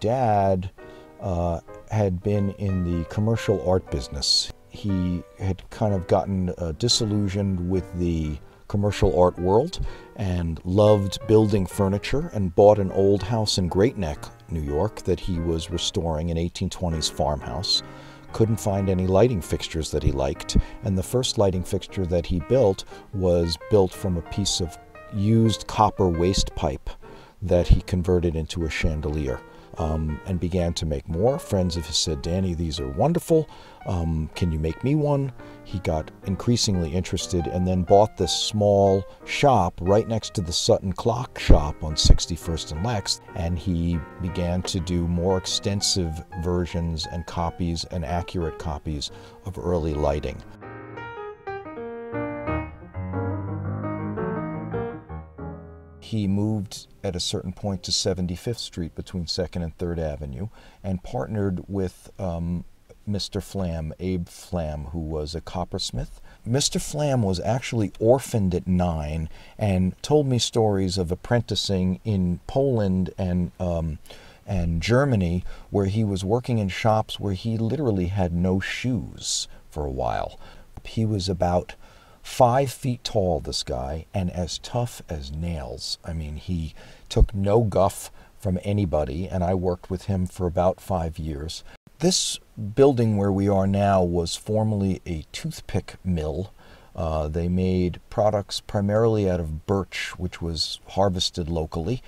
dad had been in the commercial art business. He had kind of gotten disillusioned with the commercial art world and loved building furniture, and bought an old house in Great Neck, New York, that he was restoring, an 1820s farmhouse. Couldn't find any lighting fixtures that he liked, and the first lighting fixture that he built was built from a piece of used copper waste pipe that he converted into a chandelier, and began to make more. Friends of his said, "Danny, these are wonderful. Can you make me one?" He got increasingly interested, and then bought this small shop right next to the Sutton Clock shop on 61st and Lex, and he began to do more extensive versions and copies and accurate copies of early lighting. He moved at a certain point to 75th Street between 2nd and 3rd Avenue, and partnered with Mr. Flam, Abe Flam, who was a coppersmith. Mr. Flam was actually orphaned at 9 and told me stories of apprenticing in Poland and Germany, where he was working in shops where he literally had no shoes for a while. He was about 5 feet tall, this guy, and as tough as nails. I mean, he took no guff from anybody, and I worked with him for about 5 years. This building where we are now was formerly a toothpick mill. They made products primarily out of birch, which was harvested locally.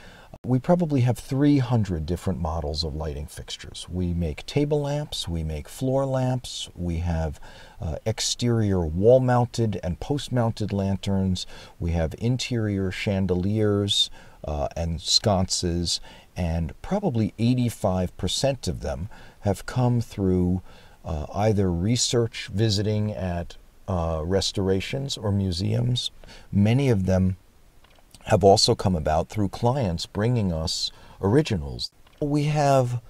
We probably have 300 different models of lighting fixtures. We make table lamps, we make floor lamps, we have exterior wall-mounted and post-mounted lanterns, we have interior chandeliers and sconces, and probably 85% of them have come through either research visiting at restorations or museums. Many of them have also come about through clients bringing us originals. We have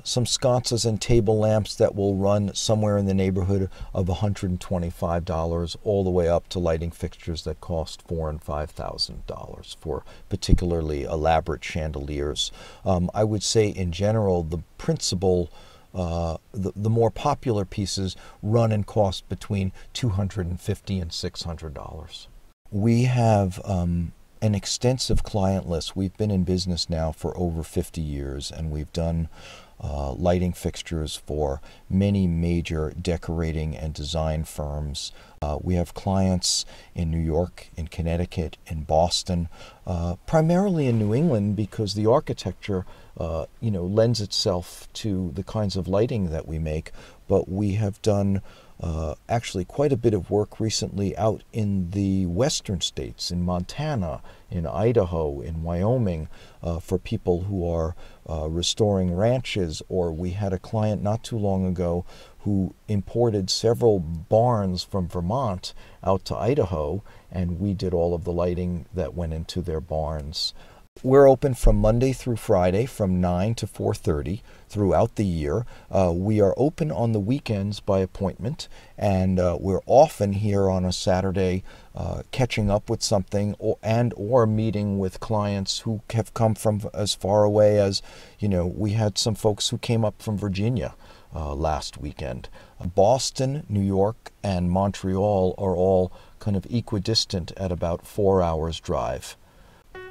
some sconces and table lamps that will run somewhere in the neighborhood of $125 all the way up to lighting fixtures that cost $4,000 and $5,000 for particularly elaborate chandeliers. I would say in general the principal the more popular pieces run and cost between $250 and $600. We have an extensive client list. We've been in business now for over 50 years, and we've done lighting fixtures for many major decorating and design firms. We have clients in New York, in Connecticut, in Boston, primarily in New England, because the architecture lends itself to the kinds of lighting that we make. But we have done actually quite a bit of work recently out in the western states, in Montana, in Idaho, in Wyoming, for people who are restoring ranches. Or we had a client not too long ago who imported several barns from Vermont out to Idaho, and we did all of the lighting that went into their barns. We're open from Monday through Friday from 9 to 4:30 throughout the year. We are open on the weekends by appointment, and we're often here on a Saturday catching up with something or meeting with clients who have come from as far away as, we had some folks who came up from Virginia last weekend. Boston, New York, and Montreal are all kind of equidistant at about 4 hours drive.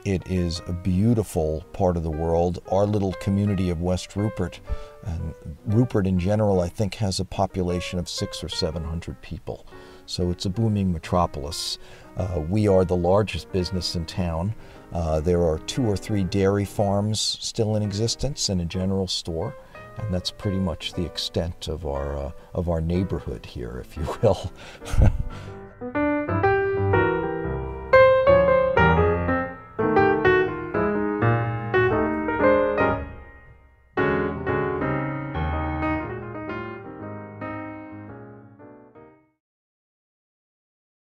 It is a beautiful part of the world. Our little community of West Rupert, and Rupert in general, I think has a population of 600 or 700 people. So it's a booming metropolis. We are the largest business in town. There are 2 or 3 dairy farms still in existence and a general store. And that's pretty much the extent of our neighborhood here, if you will.